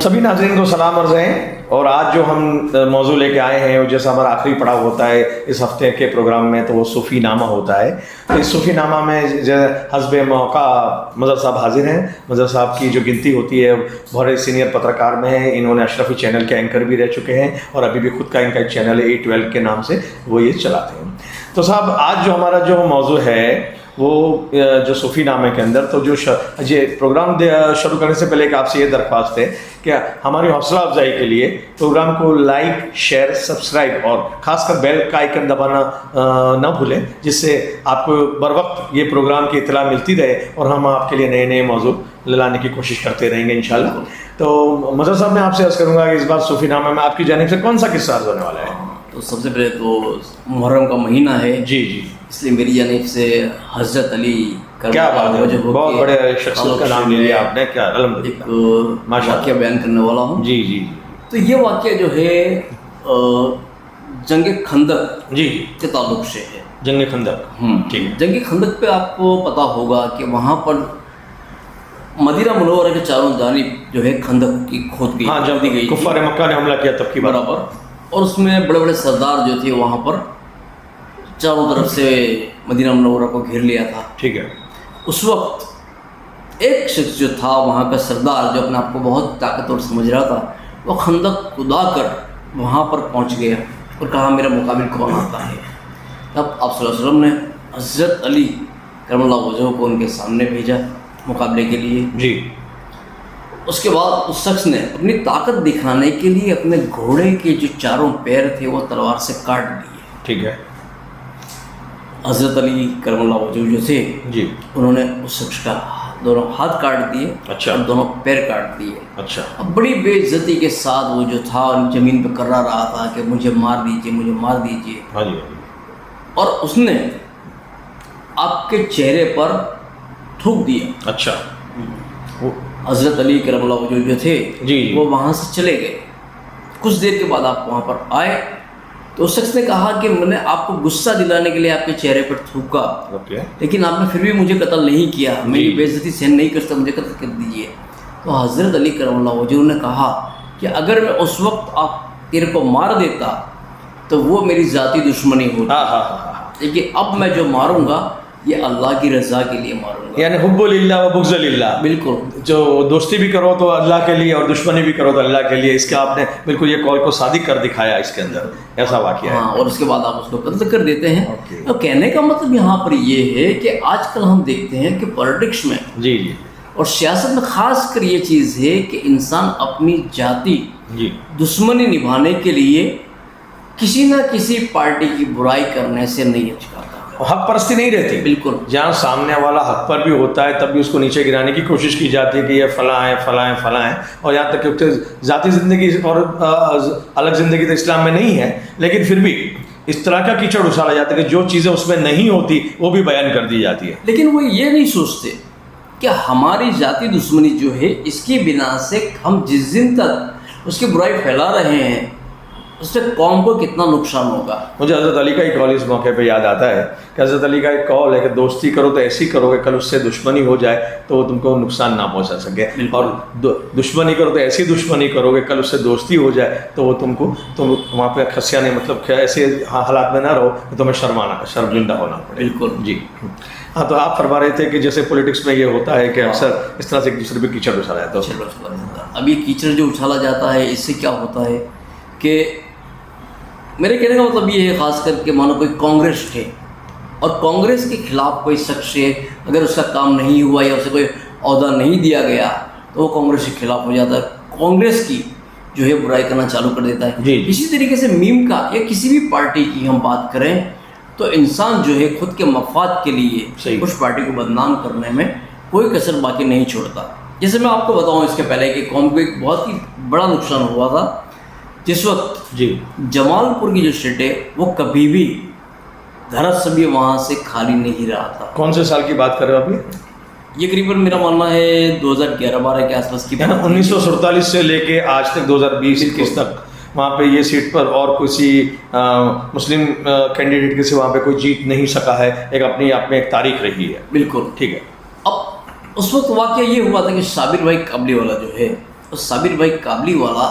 सभी नाज़रीन को सलाम अर्ज़ हैं। और आज जो हम मौजू लेके आए हैं, जैसा हमारा आखिरी पड़ाव होता है इस हफ्ते के प्रोग्राम में, तो वो सूफ़ी नामा होता है। तो इस सूफ़ी नामा में हस्बे मौका मज़हर साहब हाजिर हैं। मज़हर साहब की जो गिनती होती है बहुत सीनियर पत्रकार में है। इन्होंने अशरफी चैनल के एंकर भी रह चुके हैं और अभी भी खुद का इनका एक चैनल है A12 के नाम से, वो ये चलाते हैं। तो साहब आज जो हमारा जो मौजू है वो जो सूफ़ी नामे के अंदर, तो जो ये प्रोग्राम शुरू करने से पहले एक आपसे ये दरख्वास्त है कि हमारी हौसला अफजाई के लिए प्रोग्राम को लाइक, शेयर, सब्सक्राइब और ख़ासकर बेल का आइकन दबाना ना भूलें, जिससे आपको बर वक्त ये प्रोग्राम की इत्तला मिलती रहे और हम आपके लिए नए नए मौजू लाने की कोशिश करते रहेंगे इंशाल्लाह। तो मज़हर साहब, मैं आपसे अर्ज़ करूँगा कि इस बार सूफ़ी नामे में आपकी जानिब से कौन सा किस्सा अर्ज़ होने वाला है? तो सबसे पहले तो मुहर्रम का महीना है जी, इसलिए मेरी जानिब से हज़रत अली क्या बात है, बहुत बड़े शख्सियत का नाम ले लिया आपने। क्या एक वाक़या बयान करने वाला हूँ। जी। तो ये वाक़या जो है जंग खंदक जी के ताल्लुक से है। जंग खंदक, ठीक है। जंग खंदक पे आपको पता होगा कि वहाँ पर मदीना मुनव्वरा के चारों जानिब जो है खंदक की खोद गई। हाँ, जब गई कुफ़ार मक्का ने हमला किया तब की बात। बराबर। और उसमें बड़े बड़े सरदार जो थे वहाँ पर चारों तरफ से मदीना मुनव्वरा को घेर लिया था। ठीक है। उस वक्त एक शख्स जो था वहाँ का सरदार, जो अपने आप को बहुत ताकतवर समझ रहा था, वो खंदक खुदा कर वहाँ पर पहुँच गया और कहा मेरा मुकाबिल कौन आता है। तब आप सल्लल्लाहु अलैहि वसल्लम ने हज़रत अली करमल्लाहु वजहहू को उनके सामने भेजा मुकाबले के लिए। जी। उसके बाद उस शख्स ने अपनी ताकत दिखाने के लिए अपने घोड़े के जो चारों पैर थे वो तलवार से काट लिए। ठीक है। हज़रत अली करमल्लाहु वजहहू जो थे जी, उन्होंने उस शख्स का दोनों हाथ काट दिए। अच्छा। और दोनों पैर काट दिए। अच्छा। अब बड़ी बेइज्जती के साथ वो जो था ज़मीन पे कर्रा रहा था कि मुझे मार दीजिए, मुझे मार दीजिए। हाँ जी। और उसने आपके चेहरे पर थूक दिया। अच्छा। हज़रत अली करमल्लाहु वजहहू जो थे जी। वो वहाँ से चले गए। कुछ देर के बाद आप वहाँ पर आए तो उस शख्स ने कहा कि मैंने आपको गुस्सा दिलाने के लिए आपके चेहरे पर थूका, लेकिन आपने फिर भी मुझे कत्ल नहीं किया। मेरी बेइज्जती सहन नहीं कर सकता, मुझे कत्ल कर दीजिए। तो हज़रत अली करमल्लाहु वजहहू ने कहा कि अगर मैं उस वक्त आप तेरे को मार देता तो वो मेरी ज़ाती दुश्मनी होती, लेकिन अब मैं जो मारूंगा ये अल्लाह की रज़ा के लिए मारूंगा। यानी हुब्बु लिल्लाह व बुग़्ज़ु लिल्लाह। बिल्कुल। जो दोस्ती भी करो तो अल्लाह के लिए और दुश्मनी भी करो तो अल्लाह के लिए। इसके आपने बिल्कुल ये कौल को सादिक कर दिखाया इसके अंदर, ऐसा वाक़या है। हाँ, और उसके बाद आप उसको कत्ल कर देते हैं। तो कहने का मतलब यहाँ पर ये है कि आजकल हम देखते हैं कि पॉलिटिक्स में जी और सियासत में ख़ास कर ये चीज़ है कि इंसान अपनी जाति दुश्मनी निभाने के लिए किसी ना किसी पार्टी की बुराई करने से नहीं हिचकता। हक परस्ती नहीं रहती। बिल्कुल। जहाँ सामने वाला हक पर भी होता है तब भी उसको नीचे गिराने की कोशिश की जाती है कि ये फलां है, फलां है, फलां है। और यहाँ तक कि ज़ाती ज़िंदगी और अलग ज़िंदगी तो इस्लाम में नहीं है, लेकिन फिर भी इस तरह का कीचड़ उछाला जाता है कि जो चीज़ें उसमें नहीं होती वो भी बयान कर दी जाती है। लेकिन वो ये नहीं सोचते कि हमारी जाति दुश्मनी जो है इसकी बिना से हम जिस दिन तक उसकी बुराई फैला रहे हैं उससे कौम को कितना नुकसान होगा। मुझे हज़रत अली का एक कौल इस मौके पे याद आता है कि हज़रत अली का एक कौल है कि दोस्ती करो तो ऐसी करो कि कल उससे दुश्मनी हो जाए तो वो तुमको नुकसान ना पहुंचा सके, और दुश्मनी करो तो ऐसी दुश्मनी करो कि कल उससे दोस्ती हो जाए तो वो तुम वहाँ पे खसिया नहीं, मतलब ऐसे हालात में ना रहो कि तुम्हें शर्मिंदा होना पड़े। बिल्कुल जी। हाँ, तो आप फरमा रहे थे कि जैसे पॉलिटिक्स में ये होता है कि अक्सर इस तरह से एक दूसरे पर कीचड़ उछाला जाता है। अब ये कीचड़ जो उछाला जाता है इससे क्या होता है कि मेरे कहने का मतलब ये है, ख़ास करके मानो कोई कांग्रेस है और कांग्रेस के खिलाफ कोई शख्स है, अगर उसका काम नहीं हुआ या उसे कोई ओहदा नहीं दिया गया तो वो कांग्रेस के खिलाफ हो जाता है, कांग्रेस की जो है बुराई करना चालू कर देता है। इसी तरीके से मीम का या किसी भी पार्टी की हम बात करें तो इंसान जो है खुद के मफाद के लिए उस पार्टी को बदनाम करने में कोई कसर बाकी नहीं छोड़ता। जैसे मैं आपको बताऊँ इसके पहले कि कौम को एक बहुत ही बड़ा नुकसान हुआ था जिस वक्त जमालपुर की जो सीट है वो कभी भी धरातल भी वहाँ से खाली नहीं रहा था। कौन से साल की बात कर रहे हो आप? ये करीबन मेरा मानना है 2011-12 के आसपास की बात। 1947 से लेके आज तक 2020-21 तक वहाँ पे ये सीट पर और किसी मुस्लिम कैंडिडेट के से वहाँ पे कोई जीत नहीं सका है। एक अपनी आप में एक तारीख रही है। बिल्कुल। ठीक है। अब उस वक्त वाकया ये हुआ था कि साबिर भाई काबली वाला जो है اور صابر بھائی قابلی والا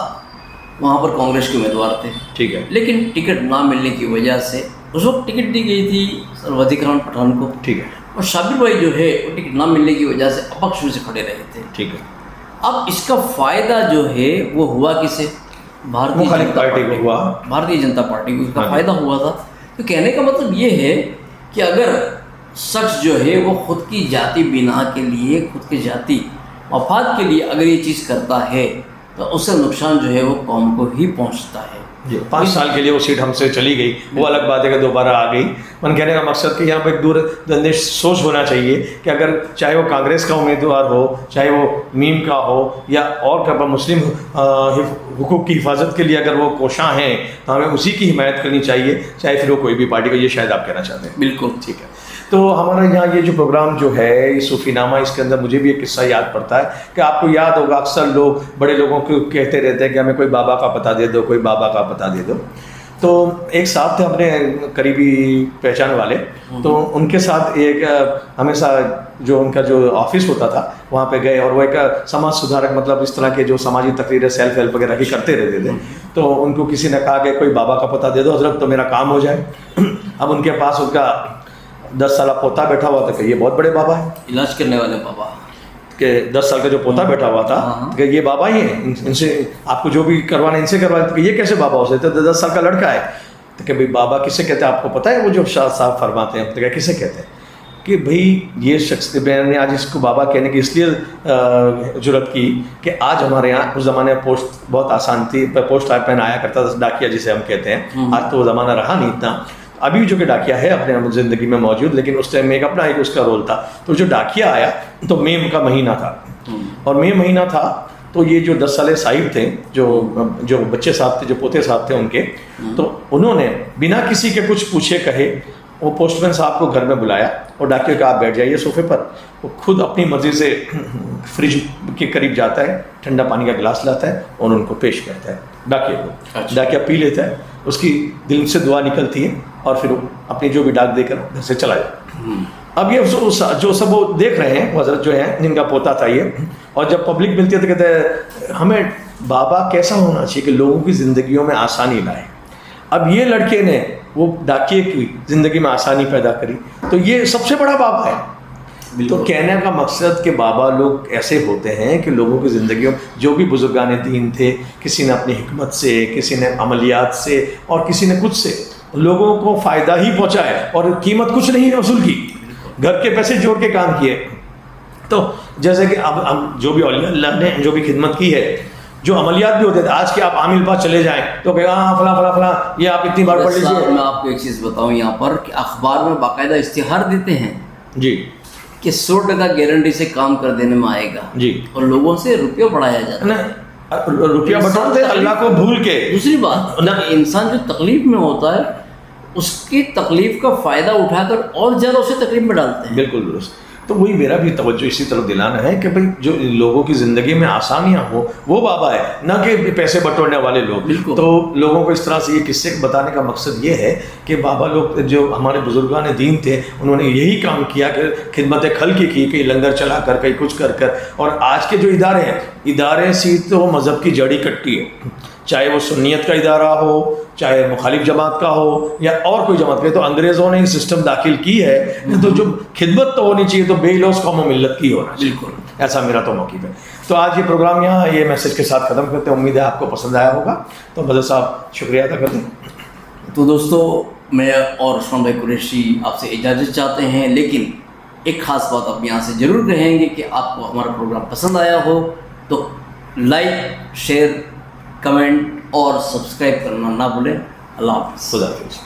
وہاں پر کانگریس کے امیدوار تھے، ٹھیک ہے، لیکن ٹکٹ نہ ملنے کی وجہ سے اس وقت ٹکٹ دی گئی تھی سروادی خان پٹھان کو، ٹھیک ہے، اور صابر بھائی جو ہے وہ ٹکٹ نہ ملنے کی وجہ سے اپکش میں سے کھڑے رہے تھے۔ ٹھیک ہے، اب اس کا فائدہ جو ہے وہ ہوا کسے؟ بھارتیہ مخالف جنتا پارٹی کو ہوا، بھارتیہ جنتا پارٹی کو اس کا ہاں جی۔ فائدہ ہوا تھا۔ تو کہنے کا مطلب یہ ہے کہ اگر شخص جو ہے وہ خود کی ذاتی بنا کے لیے، خود کے ذاتی مفاد کے لیے اگر یہ چیز کرتا ہے تو اس سے نقصان جو ہے وہ قوم کو ہی پہنچتا ہے۔ 5 سال کے لیے وہ سیٹ ہم سے چلی گئی، وہ الگ بات ہے کہ دوبارہ آ گئی۔ من کہنے کا مقصد کہ یہاں پہ ایک دور اندیش سوچ ہونا چاہیے کہ اگر چاہے وہ کانگریس کا امیدوار ہو، چاہے وہ میم کا ہو یا اور کا مسلم حقوق کی حفاظت کے لیے اگر وہ کوشاں ہیں تو ہمیں اسی کی حمایت کرنی چاہیے، چاہے پھر وہ کوئی بھی پارٹی کا، یہ شاید آپ کہنا چاہتے ہیں۔ بالکل ٹھیک ہے، تو ہمارا یہاں یہ جو پروگرام جو ہے یہ صوفی نامہ، اس کے اندر مجھے بھی ایک قصہ یاد پڑتا ہے کہ آپ کو یاد ہوگا اکثر لوگ بڑے لوگوں کو کہتے رہتے ہیں کہ ہمیں کوئی بابا کا پتہ دے دو، کوئی بابا کا پتہ دے دو۔ تو ایک ساتھ تھے اپنے قریبی پہچان والے، تو ان کے ساتھ ایک ہمیشہ جو ان کا جو آفس ہوتا تھا وہاں پہ گئے، اور وہ ایک سماج سدھارک، مطلب اس طرح کے جو سماجی تقریریں سیلف ہیلپ وغیرہ کی کرتے رہتے تھے۔ تو ان کو کسی نے کہا کہ کوئی بابا کا پتہ دے دو حضرت تو میرا کام ہو جائے۔ اب ان کے پاس ان کا 10 سالہ پوتا بیٹھا ہوا تھا کہ یہ بہت بڑے بابا ہیں، علاج کرنے والے بابا، کہ 10 سال کا جو پوتا بیٹھا ہوا تھا کہ یہ بابا ہی ہیں، ان سے آپ کو جو بھی کروانا ان سے کروانا، کہ یہ کیسے بابا ہو سکتے؟ 10 سال کا لڑکا ہے تو کہ بھائی بابا کسے کہتے ہیں آپ کو پتہ ہے؟ وہ جو شاہ صاحب فرماتے ہیں کہ کسے کہتے ہیں کہ بھائی یہ شخص، میں نے آج اس کو بابا کہنے کی اس لیے جرت کی کہ آج ہمارے یہاں اس زمانے میں پوسٹ بہت آسان تھی، پوسٹ ٹائپ پین آیا کرتا تھا، ڈاکیا جسے ہم کہتے ہیں، آج تو وہ زمانہ رہا نہیں اتنا، ابھی جو کہ ڈاکیا ہے اپنے زندگی میں موجود، لیکن اس ٹائم میں ایک اپنا ایک اس کا رول تھا۔ تو جو ڈاکیا آیا تو میم کا مہینہ تھا، اور مئی مہینہ تھا تو یہ جو 10 سالے صاحب تھے، جو بچے صاحب تھے، جو پوتے صاحب تھے ان کے، تو انہوں نے بنا کسی کے کچھ پوچھے کہے وہ پوسٹ مین صاحب کو گھر میں بلایا اور ڈاکیے کہ آپ بیٹھ جائیے صوفے پر۔ وہ خود اپنی مرضی سے فریج کے قریب جاتا ہے، ٹھنڈا پانی کا گلاس لاتا ہے اور ان کو پیش کرتا ہے ڈاکیے کو۔ ڈاکیا پی لیتا ہے، اس کی دل سے دعا نکلتی ہے اور پھر وہ اپنی جو بھی ڈاک دے کر گھر سے چلا جاتا ہے۔ اب یہ جو سب وہ دیکھ رہے ہیں وہ حضرت جو ہیں جن کا پوتا تھا یہ، اور جب پبلک ملتی ہے تو کہتے ہیں ہمیں بابا کیسا ہونا چاہیے کہ لوگوں کی زندگیوں میں آسانی لائے۔ اب یہ لڑکے نے وہ ڈاکیے کی زندگی میں آسانی پیدا کری، تو یہ سب سے بڑا بابا ہے۔ تو کہنے کا مقصد کہ بابا لوگ ایسے ہوتے ہیں کہ لوگوں کی زندگیوں جو بھی بزرگان دین تھے، کسی نے اپنی حکمت سے، کسی نے عملیات سے اور کسی نے کچھ سے لوگوں کو فائدہ ہی پہنچایا اور قیمت کچھ نہیں وصول کی، گھر کے پیسے جوڑ کے کام کیے۔ تو جیسے کہ اب جو بھی اولیاء اللہ نے جو بھی خدمت کی ہے، جو عملیات بھی ہوتے تھے، آج کے آپ عامل پاس چلے جائیں تو کہ ہاں فلاں فلاں فلاں یہ آپ اتنی بار پڑھ لیجیے۔ میں آپ کو ایک چیز بتاؤں یہاں پر کہ اخبار میں باقاعدہ اشتہار دیتے ہیں جی کہ 100% گارنٹی سے کام کر دینے میں آئے گا، جی، اور لوگوں سے روپیہ بڑھایا جاتا ہے، روپیہ بٹورتے اللہ کو بھول کے۔ دوسری بات انسان جو تکلیف میں ہوتا ہے اس کی تکلیف کا فائدہ اٹھا کر اور زیادہ اسے تکلیف میں ڈالتے ہیں۔ بالکل درست۔ تو وہی میرا بھی توجہ اسی طرف دلانا ہے کہ بھائی جو لوگوں کی زندگی میں آسانیاں ہوں وہ بابا ہے، نہ کہ پیسے بٹورنے والے لوگ۔ بالکل۔ تو لوگوں کو اس طرح سے یہ قصے بتانے کا مقصد یہ ہے کہ بابا لوگ جو ہمارے بزرگان دین تھے انہوں نے یہی کام کیا کہ خدمت خلق کی، کہیں لنگر چلا کر، کہیں کچھ کر کر۔ اور آج کے جو ادارے ہیں، ادارے سے تو مذہب کی جڑی کٹی ہے، چاہے وہ سنیت کا ادارہ ہو، چاہے مخالف جماعت کا ہو یا اور کوئی جماعت کا، تو انگریزوں نے یہ سسٹم داخل کی ہے، تو جو خدمت تو ہونی چاہیے تو بے لوث قوم و ملت کی ہونا چاہیے۔ بالکل، ایسا میرا تو موقف ہے۔ تو آج یہ پروگرام یہاں یہ میسج کے ساتھ ختم کرتے ہیں، امید ہے آپ کو پسند آیا ہوگا۔ تو بدر صاحب شکریہ ادا کر دیں۔ تو دوستو میں اور عثمان بھائی قریشی آپ سے اجازت چاہتے ہیں، لیکن ایک خاص بات آپ یہاں سے ضرور کہیں گے کہ آپ کو ہمارا پروگرام پسند آیا ہو تو لائک، شیئر، کمنٹ اور سبسکرائب کرنا نہ بھولیں۔ اللہ حافظ۔ خدا حافظ۔